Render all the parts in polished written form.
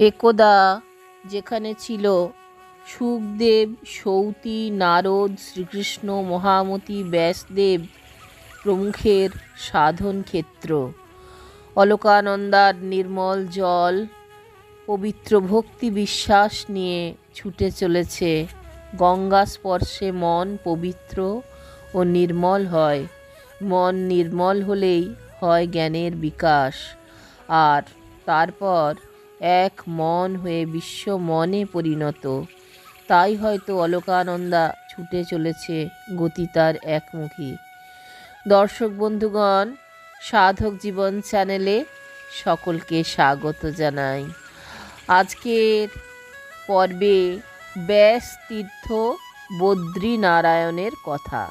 একদা যেখানে ছিল শুকদেব, সৌতী, নারদ, শ্রীকৃষ্ণ, মহামতি, ব্যাসদেব প্রমুখের সাধন ক্ষেত্র, অলকানন্দার নির্মল জল পবিত্র ভক্তি বিশ্বাস নিয়ে ছুটে চলেছে। গঙ্গা স্পর্শে মন পবিত্র ও নির্মল হয়। মন নির্মল হলেই হয় জ্ঞানের বিকাশ, আর তারপর এক মন হয়ে বিশ্ব মনে পরিণত। তাই হয়তো অলকানন্দা ছুটে চলেছে গতি তার একমুখী। দর্শক বন্ধুগণ, সাধক জীবন চ্যানেলে সকলকে স্বাগত জানাই। আজকের পর্বে ব্যাস তীর্থ বদ্রীনারায়ণের কথা।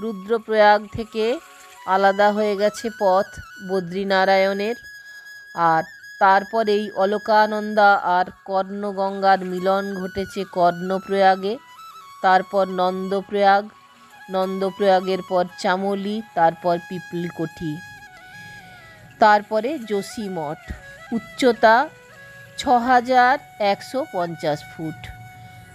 রুদ্রপ্রয়াগ থেকে আলাদা হয়ে গেছে পথ বদ্রীনারায়ণের, আর তারপরেই অলকানন্দা আর কর্ণগঙ্গার মিলন ঘটেছে কর্ণপ্রয়াগে। তারপর নন্দপ্রয়াগের পর চামলি, তারপর পিপলকোঠি, তারপরে যোশীমঠ। উচ্চতা 6150 ফুট।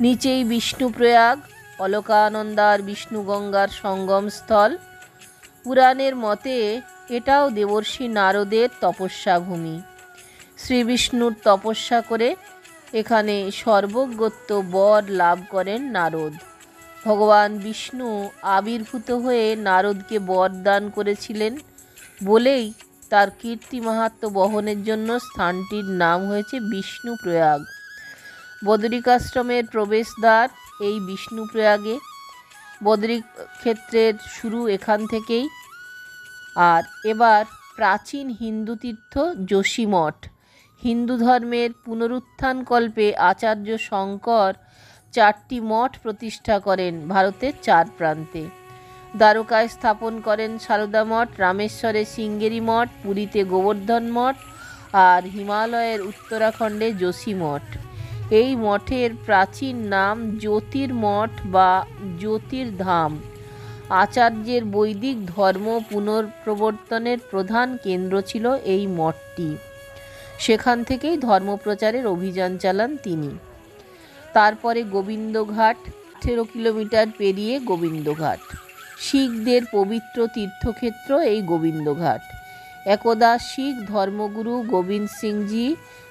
নিচেই বিষ্ণুপ্রয়াগ, অলকানন্দা আর বিষ্ণুগঙ্গার সঙ্গমস্থল। পুরাণের মতে এটাও দেবর্ষি নারদের তপস্যা ভূমি। শ্রীবিষ্ণুর তপস্যা করে এখানে সর্বজ্ঞত্ব বর লাভ করেন নারদ। ভগবান বিষ্ণু আবির্ভূত হয়ে নারদকে বর দান করেছিলেন বলেই তার কীর্তি মাহাত্ম্য বহনের জন্য স্থানটির নাম হয়েছে বিষ্ণুপ্রয়াগ। বদরিকাশ্রমের প্রবেশদ্বার এই বিষ্ণুপ্রয়াগে। বদরি ক্ষেত্রের শুরু এখান থেকেই। আর এবার প্রাচীন হিন্দু তীর্থ যোশীমঠ। হিন্দু ধর্মের পুনরুত্থানকল্পে আচার্য শঙ্কর 4টি মঠ প্রতিষ্ঠা করেন ভারতের 4 প্রান্তে। দ্বারকায় স্থাপন করেন সারদা মঠ, রামেশ্বরে সিঙ্গেরি মঠ, পুরীতে গোবর্ধন মঠ, আর হিমালয়ের উত্তরাখণ্ডে যোশীমঠ। এই মঠের প্রাচীন নাম জ্যোতির্মঠ বা জ্যোতির্ধাম। আচার্যের বৈদিক ধর্ম পুনঃপ্রবর্তনের প্রধান কেন্দ্র ছিল এই মঠটি। সেখান থেকেই ধর্মপ্রচারের অভিযান চালান তিনি। তারপরে গোবিন্দঘাট, 18 কিলোমিটার পেরিয়ে গোবিন্দঘাট। শিখদের পবিত্র তীর্থক্ষেত্র এই গোবিন্দঘাট। একদা শিখ ধর্মগুরু গোবিন্দ সিংজি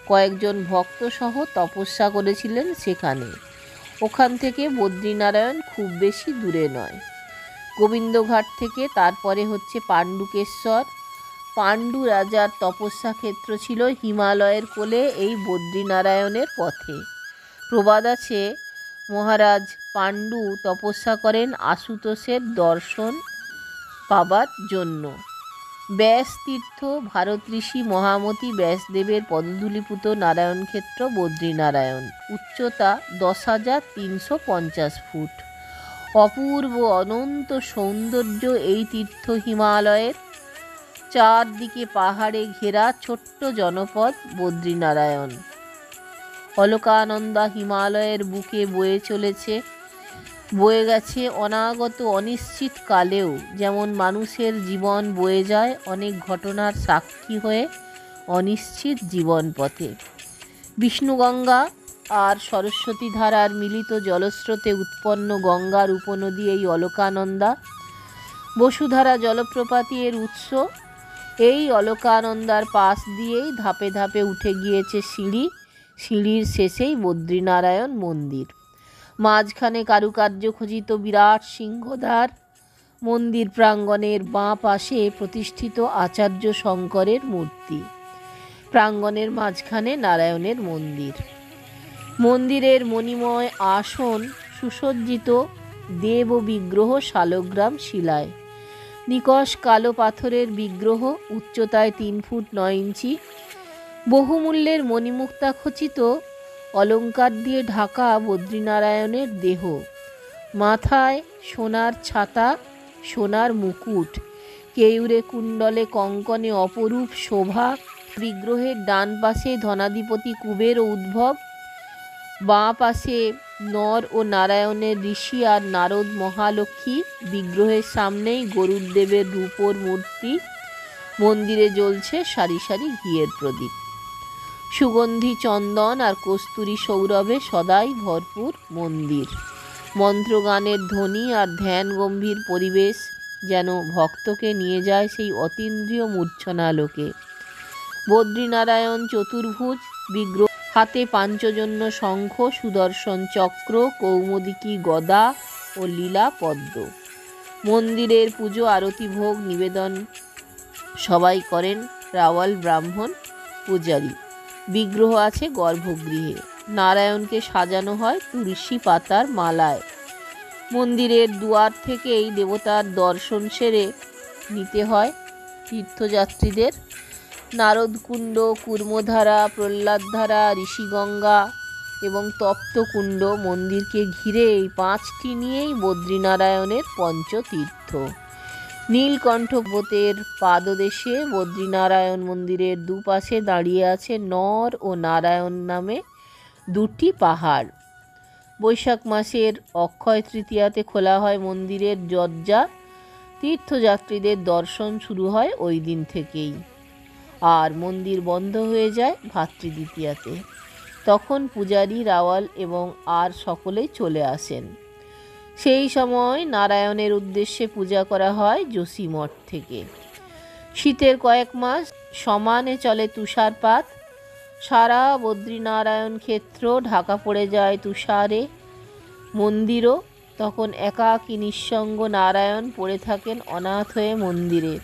কয়েকজন ভক্তসহ তপস্যা করেছিলেন সেখানে। ওখান থেকে বদ্রীনারায়ণ খুব বেশি দূরে নয়। গোবিন্দঘাট থেকে তারপরে হচ্ছে পাণ্ডুকেশ্বর। পাণ্ডু রাজার তপস্যা ক্ষেত্র ছিল হিমালয়ের কোলে এই বদ্রীনারায়ণের পথে। প্রবাদ আছে, মহারাজ পাণ্ডু তপস্যা করেন আশুতোষের দর্শন পাবার জন্য। ব্যাস তীর্থ ভারত ঋষি মহামতি ব্যাসদেবের পদধূলিপুত নারায়ণ ক্ষেত্র বদ্রীনারায়ণ। উচ্চতা 10,350 ফুট। অপূর্ব অনন্ত সৌন্দর্য এই তীর্থ হিমালয়ের। চারদিকে পাহাড়ে ঘেরা ছোট্ট জনপদ বদ্রীনারায়ণ। অলকানন্দা হিমালয়ের বুকে বয়ে গেছে অনাগত অনিশ্চিত কালেও। যেমন মানুষের জীবন বয়ে যায় অনেক ঘটনার সাক্ষী হয়ে অনিশ্চিত জীবন পথে। বিষ্ণুগঙ্গা আর সরস্বতী ধারার মিলিত জলস্রোতে উৎপন্ন গঙ্গার উপনদী এই অলকানন্দা। বসুধারা জলপ্রপাতই এর উৎস। এই অলকানন্দার পাশ দিয়েই ধাপে ধাপে উঠে গিয়েছে সিঁড়ি। সিঁড়ির শেষেই বদ্রীনারায়ণ মন্দির। মাঝখানে কারুকার্য খচিত বিরাট সিংহদ্বার। মন্দির প্রাঙ্গণের বাঁ পাশে প্রতিষ্ঠিত আচার্য শঙ্করের মূর্তি। প্রাঙ্গণের মাঝখানে নারায়ণের মন্দির। মন্দিরের মণিময় আসন সুসজ্জিত দেব বিগ্রহ শালগ্রাম শিলায়। নিকষ কালো পাথরের বিগ্রহ, উচ্চতায় 3 ফুট 9 ইঞ্চি। বহুমূল্যের মণিমুক্তা খচিত অলঙ্কার দিয়ে ঢাকা বদ্রীনারায়ণের দেহ। মাথায় সোনার ছাতা, সোনার মুকুট, কেউরে কুণ্ডলে কঙ্কনে অপরূপ শোভা। বিগ্রহের ডান পাশে ধনাধিপতি কুবের ও উদ্ভব, বাঁ পাশে নর ও নারায়ণের ঋষি আর নারদ মহালক্ষ্মী। বিগ্রহের সামনেই গরুড়দেবের রূপোর মূর্তি। মন্দিরে জ্বলছে সারি সারি ঘিয়ের প্রদীপ। সুগন্ধি চন্দন আর কস্তুরী সৌরভে সদাই ভরপুর মন্দির। মন্ত্রগানের ধ্বনি আর ধ্যান গম্ভীর পরিবেশ যেন ভক্তকে নিয়ে যায় সেই অতীন্দ্রিয় মূর্ছনা লোকে। বদ্রীনারায়ণ চতুর্ভুজ বিগ্রহ, হাতে পাঞ্চজন্য শঙ্খ, সুদর্শন চক্র, কৌমুদিকী গদা ও লীলা পদ্ম। মন্দিরের পুজো আরতি ভোগ নিবেদন সবাই করেন রাওয়াল ব্রাহ্মণ পূজারী। বিগ্রহ আছে গর্ভগৃহে। নারায়ণকে সাজানো হয় তুলসী পাতার মালায়। মন্দিরের দুয়ার থেকেই দেবতার দর্শন সেরে নিতে হয় তীর্থযাত্রীদের। নারদকুণ্ড, কুর্মধারা, প্রহ্লাদধারা, ঋষিগঙ্গা এবং তপ্তকুণ্ড মন্দিরকে ঘিরে এই 5টি নিয়েই বদ্রীনারায়ণের পঞ্চতীর্থ। নীলকণ্ঠ পর্বতের পাদদেশে বদ্রীনারায়ণ মন্দিরের দুপাশে দাঁড়িয়ে আছে নর ও নারায়ণ নামে 2টি পাহাড়। বৈশাখ মাসের অক্ষয় তৃতীয়াতে খোলা হয় মন্দিরের দরজা। তীর্থযাত্রীদের দর্শন শুরু হয় ওই দিন থেকেই, আর মন্দির বন্ধ হয়ে যায় ভাতৃদ্বিতীয়াতে। তখন পূজারী, রাওয়াল এবং আর সকলেই চলে আসেন। সেই সময় নারায়ণের উদ্দেশ্যে পূজা করা হয় যোশীমঠ থেকে। শীতের কয়েক মাস সমানে চলে তুষারপাত। সারা বদ্রীনারায়ণ ক্ষেত্র ঢাকা পড়ে যায় তুষারে। মন্দিরও তখন একাকী নিঃসঙ্গ নারায়ণ পড়ে থাকেন অনাথ হয়ে মন্দিরে।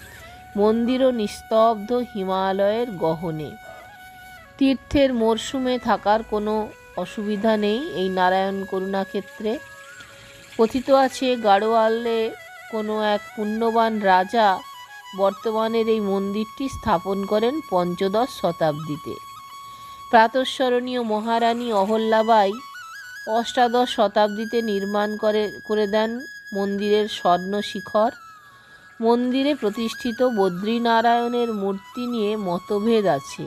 মন্দিরও নিস্তব্ধ হিমালয়ের গহনে। তীর্থের মরশুমে থাকার কোনো অসুবিধা নেই এই নারায়ণ করুণাক্ষেত্রে। কথিত আছে গাড়োয়ালে কোনো এক পুণ্যবান রাজা বর্তমানের এই মন্দিরটি স্থাপন করেন 5ম শতাব্দীতে। প্রাতঃস্মরণীয় মহারানী অহল্যাবাই 8ম শতাব্দীতে নির্মাণ করে দেন মন্দিরের স্বর্ণ শিখর। মন্দিরে প্রতিষ্ঠিত বদ্রীনারায়ণের মূর্তি নিয়ে মতভেদ আছে।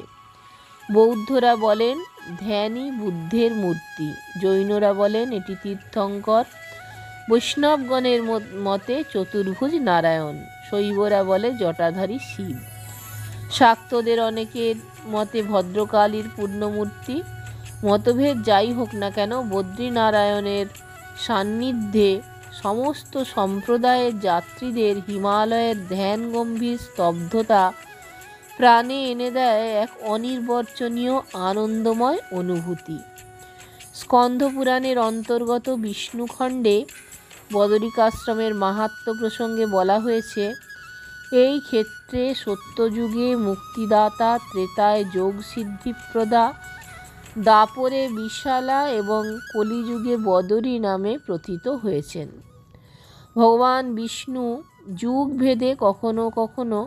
বৌদ্ধরা বলেন ধ্যানই বুদ্ধের মূর্তি, জৈনরা বলেন এটি তীর্থঙ্কর, বৈষ্ণবগণের মতে চতুর্ভুজ নারায়ণ, শৈবরা বলে জটাধারী শিব, শাক্তদের অনেকের মতে ভদ্রকালীর পূর্ণমূর্তি। মতভেদ যাই হোক না কেন, বদ্রীনারায়ণের সান্নিধ্যে সমস্ত সম্প্রদায়ের যাত্রীদের হিমালয়ের ধ্যান গম্ভীর স্তব্ধতা প্রাণে এনে দেয় এক অনির্বচনীয় আনন্দময় অনুভূতি। স্কন্ধপুরাণের অন্তর্গত বিষ্ণুখণ্ডে বদরিকাশ্রমের মাহাত্ম্য প্রসঙ্গে বলা হয়েছে, এই ক্ষেত্রে সত্যযুগে মুক্তিদাতা, ত্রেতায় যোগ সিদ্ধিপ্রদা, দাপরে বিশালা এবং কলিযুগে বদরী নামে প্রথিত হয়েছেন। ভগবান বিষ্ণু যুগ ভেদে কখনো কখনো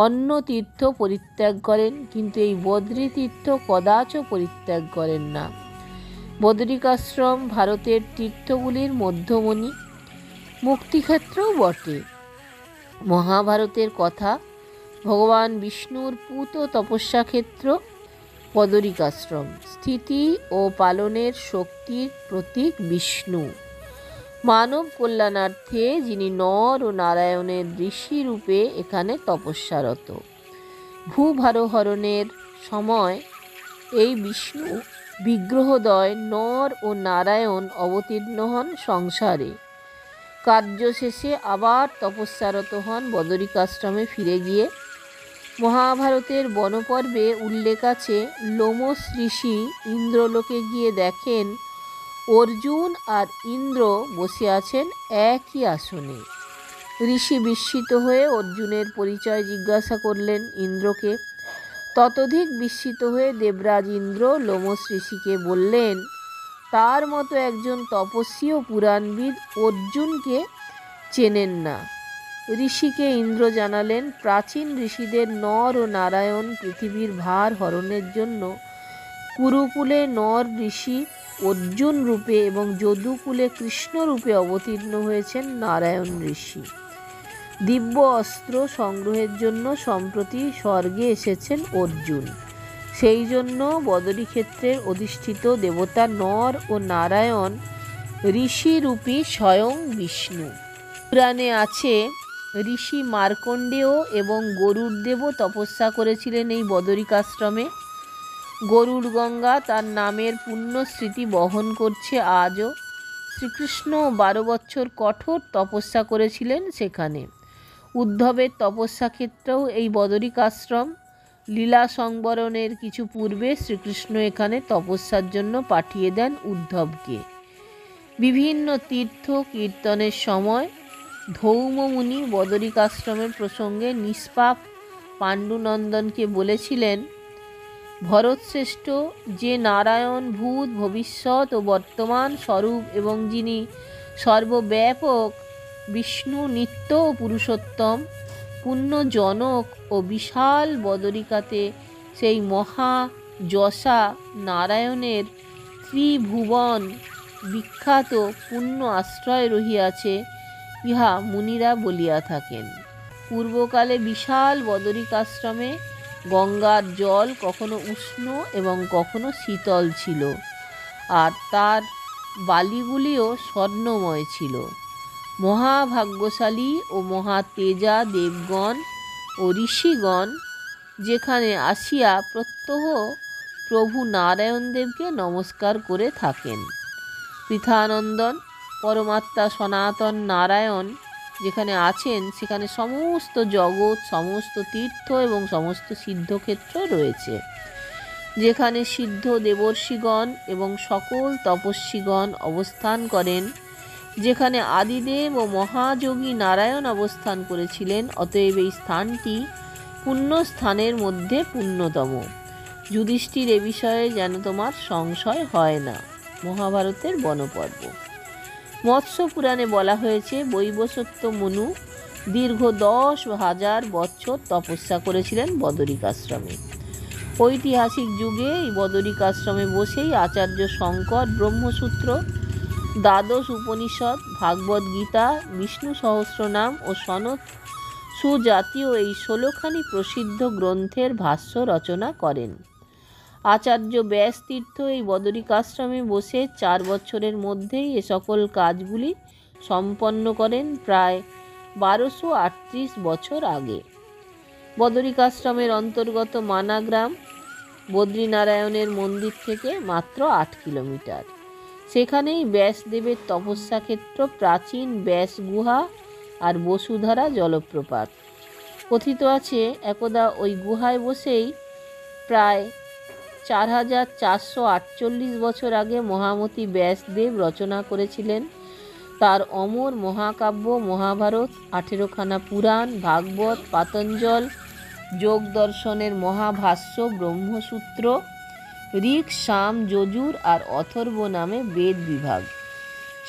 অন্য তীর্থ পরিত্যাগ করেন, কিন্তু এই বদ্রী তীর্থ কদাচ পরিত্যাগ করেন না। বদরিকাশ্রম ভারতের তীর্থগুলির মধ্যমণি, মুক্তিক্ষেত্রও বটে। মহাভারতের কথা, ভগবান বিষ্ণুর পূত তপস্যাক্ষেত্র বদরিকাশ্রম। স্থিতি ও পালনের শক্তির প্রতীক বিষ্ণু। মানব কল্যাণার্থে যিনি নর ও নারায়ণের ঋষি রূপে এখানে তপস্যারত। ভূভারোহরণের সময় এই বিষ্ণু বিগ্রহদ্বয় নর ও নারায়ণ অবতীর্ণ হন সংসারে। কার্য শেষে আবার তপস্যারত হন বদরিকাশ্রমে ফিরে গিয়ে। মহাভারতের বনপর্বে উল্লেখ আছে, লোমস ঋষি ইন্দ্রলোকে গিয়ে দেখেন অর্জুন আর ইন্দ্র বসে আছেন একই আসনে। ঋষি বিস্মিত হয়ে অর্জুনের পরিচয় জিজ্ঞাসা করলেন ইন্দ্রকে। ততোধিক বিস্মিত হয়ে দেবরাজ ইন্দ্র লোমস ঋষিকে বললেন, তার মতো একজন তপস্বী ও পুরাণবিদ অর্জুনকে চেনেন না। ঋষিকে ইন্দ্র জানালেন, প্রাচীন ঋষিদের নর ও নারায়ণ পৃথিবীর ভার হরণের জন্য কুরুকুলে নর ঋষি অর্জুন রূপে এবং যদুকুলে কৃষ্ণ রূপে অবতীর্ণ হয়েছেন নারায়ণ ঋষি। দিব্য অস্ত্র সংগ্রহের জন্য সম্প্রতি স্বর্গে এসেছেন অর্জুন। সেই জন্য বদরীক্ষেত্রের অধিষ্ঠিত দেবতা নর ও নারায়ণ ঋষি রূপী স্বয়ং বিষ্ণু। পুরাণে আছে, ঋষি মার্কণ্ডেয় এবং গরুড়দেবও তপস্যা করেছিলেন এই বদরিকাশ্রমে। গরুড় গঙ্গা তার নামের পুণ্য স্মৃতি বহন করছে আজও। শ্রীকৃষ্ণ 12 বছর কঠোর তপস্যা করেছিলেন সেখানে। উদ্ধবের তপস্যা ক্ষেত্রেও এই বদরিকাশ্রম। লীলা সংবরণের কিছু পূর্বে শ্রীকৃষ্ণ এখানে তপস্যার জন্য পাঠিয়ে দেন উদ্ধবকে। বিভিন্ন তীর্থ কীর্তনের সময় ধৌমমুনি বদরিকাশ্রমের প্রসঙ্গে নিষ্পাপ পাণ্ডুনন্দনকে বলেছিলেন, ভরতশ্রেষ্ঠ যে নারায়ণ ভূত ভবিষ্যৎ ও বর্তমান স্বরূপ এবং যিনি সর্বব্যাপক বিষ্ণু নিত্য পুরুষোত্তম পুণ্যজনক ও বিশাল বদরিকাতে সেই মহা যশা নারায়ণের ত্রিভুবন বিখ্যাত পুণ্য আশ্রয় রহিয়াছে, ইহা মুনিরা বলিয়া থাকেন। পূর্বকালে বিশাল বদরিকাশ্রমে গঙ্গার জল কখনো উষ্ণ এবং কখনো শীতল ছিল, আর তার বালিগুলিও স্বর্ণময় ছিল। মহাভাগ্যশালী ও মহাতেজা দেবগণ ও ঋষিগণ যেখানে আসিয়া প্রত্যহ প্রভু নারায়ণ দেবকে নমস্কার করে থাকেন। পৃথানন্দন পরমাত্মা সনাতন নারায়ণ যেখানে আছেন সেখানে সমস্ত জগৎ, সমস্ত তীর্থ এবং সমস্ত সিদ্ধক্ষেত্র রয়েছে। যেখানে সিদ্ধ দেবর্ষিগণ এবং সকল তপস্বীগণ অবস্থান করেন, যেখানে আদিদেব ও মহাযোগী নারায়ণ অবস্থান করেছিলেন, অতএব এই স্থানটি পুণ্য স্থানের মধ্যে পুণ্যতম। যুধিষ্ঠির এ বিষয়ে যেন তোমার সংশয় হয় না। মহাভারতের বনপর্ব। মৎস্য পুরাণে বলা হয়েছে বৈবস্বত মনু দীর্ঘ 10,000 বছর তপস্যা করেছিলেন বদরিকাশ্রমে। ঐতিহাসিক যুগে এই বদরিকাশ্রমে বসেই আচার্য শঙ্কর ব্রহ্মসূত্র, দ্বাদশ উপনিষদ, ভাগবত গীতা, বিষ্ণু সহস্রনাম ও সনত সুজাতীয় এই 16খানি প্রসিদ্ধ গ্রন্থের ভাষ্য রচনা করেন। আচার্য ব্যাসতীর্থ এই বদরিকাশ্রমে বসে 4 বছরের মধ্যেই এ সকল কাজগুলি সম্পন্ন করেন, প্রায় 1238 বছর আগে। বদরিকাশ্রমের অন্তর্গত মানাগ্রাম বদ্রীনারায়ণের মন্দির থেকে মাত্র 8 কিলোমিটার। সেখানেই ব্যাসদেবের তপস্যা ক্ষেত্র, প্রাচীন ব্যাস গুহা আর বসুধারা জলপ্রপাত। কথিত আছে একদা ওই গুহায় বসেই প্রায় 4448 বছর আগে মহামতি ব্যাসদেব রচনা করেছিলেন তার অমর মহাকাব্য মহাভারত, 18খানা পুরাণ, ভাগবত, পাতঞ্জল, যোগ দর্শনের মহাভাষ্য, ব্রহ্মসূত্র, ঋক, সাম, যজুর আর অথর্ব নামে বেদ বিভাগ।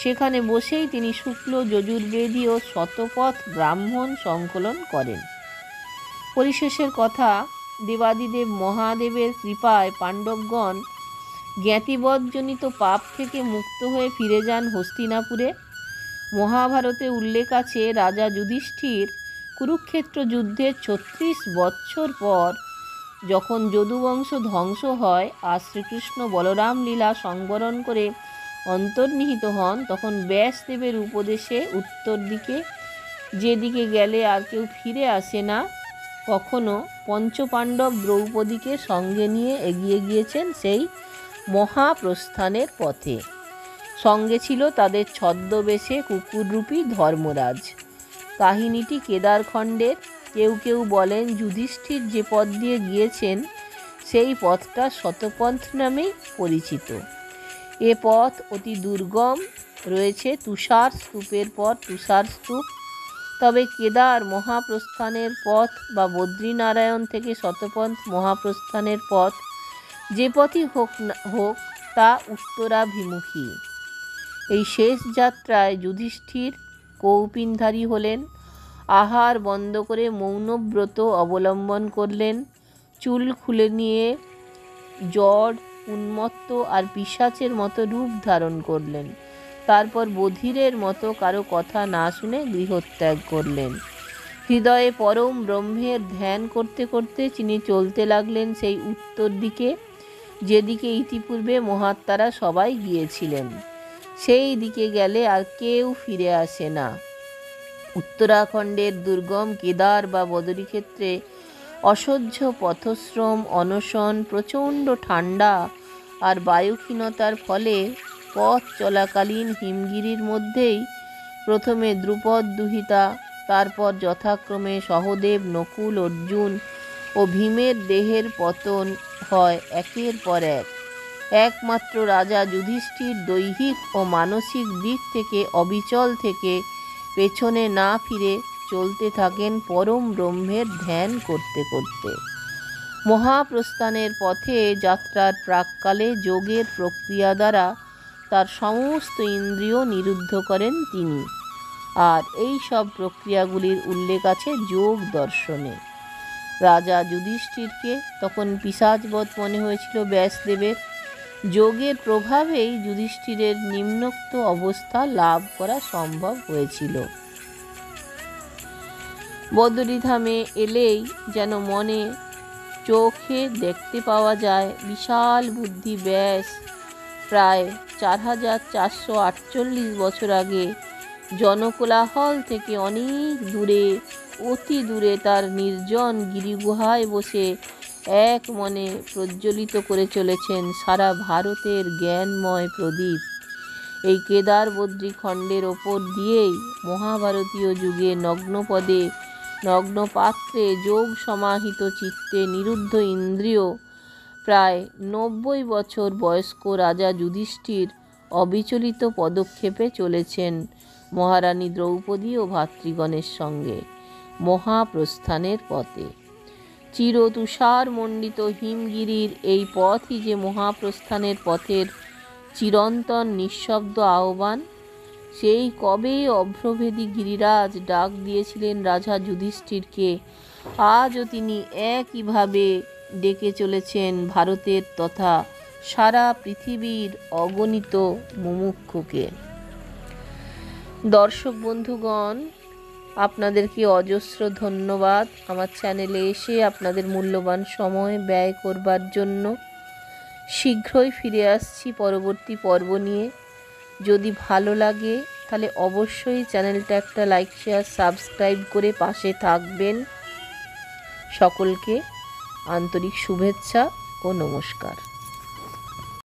সেখানে বসেই তিনি শুক্ল যজুর্বেদী ও শতপথ ব্রাহ্মণ সংকলন করেন। পরিশেষের কথা, দেবাদিদেব মহাদেবের কৃপায় পাণ্ডবগণ জ্ঞাতিবধজনিত পাপ থেকে মুক্ত হয়ে ফিরে যান হস্তিনাপুরে। মহাভারতে উল্লেখ আছে রাজা যুধিষ্ঠির কুরুক্ষেত্র যুদ্ধের 36 বৎসর পর যখন যদুবংশ ধ্বংস হয় আর শ্রীকৃষ্ণ বলরাম লীলা সংবরণ করে অন্তর্নিহিত হন, তখন ব্যাসদেবের উপদেশে উত্তর দিকে, যেদিকে গেলে আর কেউ ফিরে আসে না, কখনো পঞ্চপাণ্ডব দ্রৌপদীকে সঙ্গে নিয়ে এগিয়ে গিয়েছেন সেই মহাপ্রস্থানের পথে। সঙ্গে ছিল তাদের ছদ্মবেশে কুকুররূপী ধর্মরাজ। কাহিনীটি কেদারখণ্ডের। কেউ কেউ বলেন যুধিষ্ঠির যে পথ দিয়ে গিয়েছেন সেই পথটা শতপথ নামেই পরিচিত। এ পথ অতি দুর্গম, রয়েছে তুষার স্তূপের পর তুষার স্তূপ। তবে কেদার মহাপ্রস্থানের পথ বা বদ্রীনারায়ণ থেকে শতপথ মহাপ্রস্থানের পথ যে পথই হোক তা উত্তরাভিমুখী। এই শেষ যাত্রায় যুধিষ্ঠির কৌপিনধারী হলেন, আহার বন্ধ করে মৌনব্রত অবলম্বন করলেন, চুল খুলে নিয়ে জড়, উন্মত্ত আর পিশাচের মতো রূপ ধারণ করলেন। তারপর বধিরের মতো কারো কথা না শুনে গৃহত্যাগ করলেন। হৃদয়ে পরম ব্রহ্মের ধ্যান করতে করতে তিনি চলতে লাগলেন সেই উত্তর দিকে, যেদিকে ইতিপূর্বে মহাত্মারা সবাই গিয়েছিলেন। সেই দিকে গেলে আর কেউ ফিরে আসে না। উত্তরাখণ্ডের দুর্গম কেদার বা বদরীক্ষেত্রে অসহ্য পথশ্রম, অনশন, প্রচণ্ড ঠান্ডা আর বায়ুক্ষীণতার ফলে পথ চলাকালীন হিমগিরির মধ্যেই প্রথমে দ্রুপদ দুহিতা, তারপর যথাক্রমে সহদেব, নকুল, অর্জুন ও ভীমের দেহের পতন হয় একের পর এক। একমাত্র রাজা যুধিষ্ঠির দৈহিক ও মানসিক দিক থেকে অবিচল থেকে পেছনে না ফিরে চলতে থাকেন পরম ব্রহ্মের ধ্যান করতে করতে। মহাপ্রস্থানের পথে যাত্রার প্রাক্কালে যোগের প্রক্রিয়া দ্বারা তার সমস্ত ইন্দ্রিয় নিরুদ্ধ করেন তিনি, আর এই সব প্রক্রিয়াগুলির উল্লেখ আছে যোগ দর্শনে। রাজা যুধিষ্ঠিরকে তখন পিশাচবৎ মনে হয়েছিল ব্যাসদেবের। যোগের প্রভাবেই যুধিষ্ঠিরের নিম্নোক্ত অবস্থা লাভ করা সম্ভব হয়েছিল। বদরীধামে এলেই যেন মনে চোখে দেখতে পাওয়া যায় বিশাল বুদ্ধি ব্যাস প্রায় 4448 বছর আগে জনকোলাহল থেকে অনেক দূরে, অতি দূরে তার নির্জন গিরিগুহায় বসে এক মনে প্রজ্বলিত করে চলেছেন সারা ভারতের জ্ঞানময় প্রদীপ। এই কেদার বদ্রী খণ্ডের ওপর দিয়েই মহাভারতীয় যুগে নগ্নপদে, নগ্নপাত্রে, যোগ সমাহিত চিত্তে, নিরুদ্ধ ইন্দ্রিয়, প্রায় 90 বছর বয়স্ক রাজা যুধিষ্ঠির অবিচলিত পদক্ষেপে চলেছেন মহারানী দ্রৌপদী ও ভাতৃগণের সঙ্গে মহাপ্রস্থানের পথে। চিরতুষার মণ্ডিত হিমগিরির এই পথই যে মহাপ্রস্থানের পথের চিরন্তন নিঃশব্দ আহ্বান। সেই কবে অভ্রভেদী গিরিরাজ ডাক দিয়েছিলেন রাজা যুধিষ্ঠিরকে, আজও তিনি একইভাবে ডেকে চলেছেন ভারতের তথা সারা পৃথিবীর অগণিত মুমুক্ষুকে। দর্শক বন্ধুগণ, আপনাদেরকে অজস্র ধন্যবাদ আমার চ্যানেলে এসে আপনাদের মূল্যবান সময় ব্যয় করবার জন্য। শীঘ্রই ফিরে আসছি পরবর্তী পর্ব নিয়ে। যদি ভালো লাগে তাহলে অবশ্যই চ্যানেলটা একটা লাইক, শেয়ার, সাবস্ক্রাইব করে পাশে থাকবেন। সকলকে আন্তরিক শুভেচ্ছা ও নমস্কার।